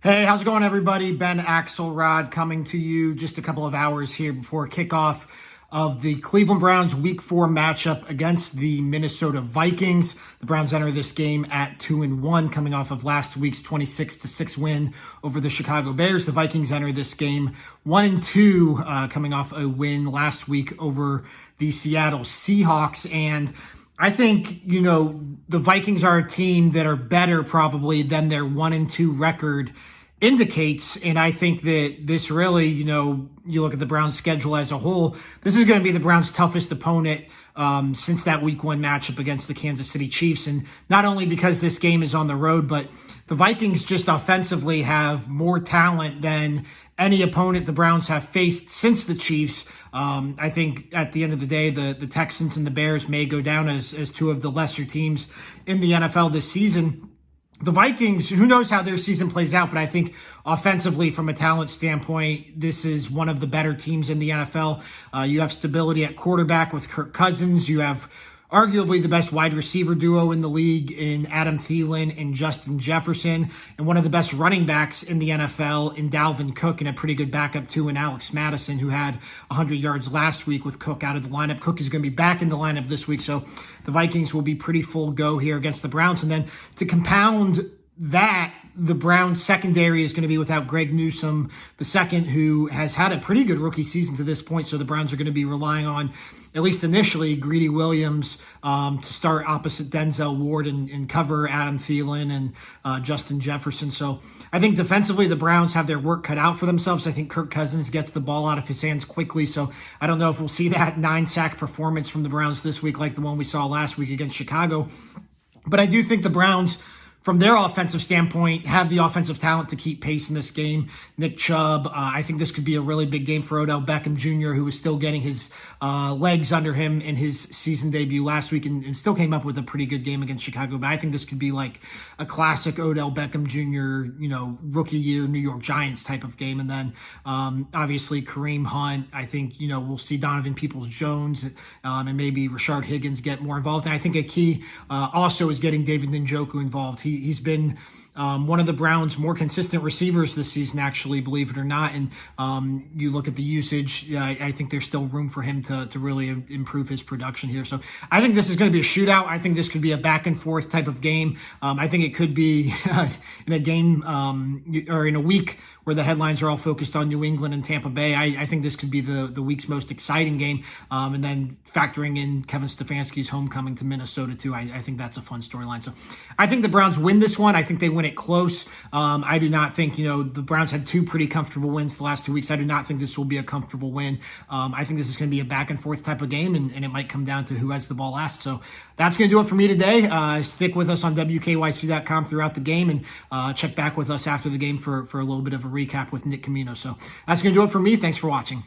Hey, how's it going, everybody? Ben Axelrod coming to you just a couple of hours here before kickoff of the Cleveland Browns Week 4 matchup against the Minnesota Vikings. The Browns enter this game at 2-1, coming off of last week's 26-6 win over the Chicago Bears. The Vikings enter this game 1-2, coming off a win last week over the Seattle Seahawks. And I think, the Vikings are a team that are better probably than their 1-2 record indicates. And I think that this really, you look at the Browns schedule as a whole, this is going to be the Browns' toughest opponent since that Week 1 matchup against the Kansas City Chiefs. And not only because this game is on the road, but the Vikings just offensively have more talent than any opponent the Browns have faced since the Chiefs. I think at the end of the day, the Texans and the Bears may go down as two of the lesser teams in the NFL this season. The Vikings, who knows how their season plays out, but I think offensively, from a talent standpoint, this is one of the better teams in the NFL. You have stability at quarterback with Kirk Cousins. You have arguably the best wide receiver duo in the league in Adam Thielen and Justin Jefferson, and one of the best running backs in the NFL in Dalvin Cook, and a pretty good backup too in Alex Madison, who had 100 yards last week with Cook out of the lineup. Cook is going to be back in the lineup this week, so the Vikings will be pretty full go here against the Browns. And then to compound that, the Browns secondary is going to be without Greg Newsome II, who has had a pretty good rookie season to this point. So the Browns are going to be relying on, at least initially, Greedy Williams to start opposite Denzel Ward and cover Adam Thielen and Justin Jefferson. So I think defensively the Browns have their work cut out for themselves. I think Kirk Cousins gets the ball out of his hands quickly. So I don't know if we'll see that 9-sack performance from the Browns this week like the one we saw last week against Chicago. But I do think the Browns, from their offensive standpoint, have the offensive talent to keep pace in this game. Nick Chubb, I think this could be a really big game for Odell Beckham Jr., who is still getting his legs under him in his season debut last week and still came up with a pretty good game against Chicago. But I think this could be like a classic Odell Beckham Jr., rookie year New York Giants type of game. And then obviously Kareem Hunt, I think, we'll see Donovan Peoples-Jones and maybe Rashard Higgins get more involved. And I think a key also is getting David Njoku involved. He's been one of the Browns' more consistent receivers this season, actually, believe it or not. And you look at the usage, I think there's still room for him to really improve his production here. So I think this is going to be a shootout. I think this could be a back and forth type of game. I think it could be in a game or in a week where the headlines are all focused on New England and Tampa Bay. I think this could be the week's most exciting game. And then factoring in Kevin Stefanski's homecoming to Minnesota too, I think that's a fun storyline. So I think the Browns win this one. I think they win it close. I do not think, the Browns had two pretty comfortable wins the last 2 weeks. I do not think this will be a comfortable win. I think this is going to be a back and forth type of game, and it might come down to who has the ball last. So that's going to do it for me today. Stick with us on WKYC.com throughout the game, and check back with us after the game for a little bit of a recap with Nick Camino. So that's going to do it for me. Thanks for watching.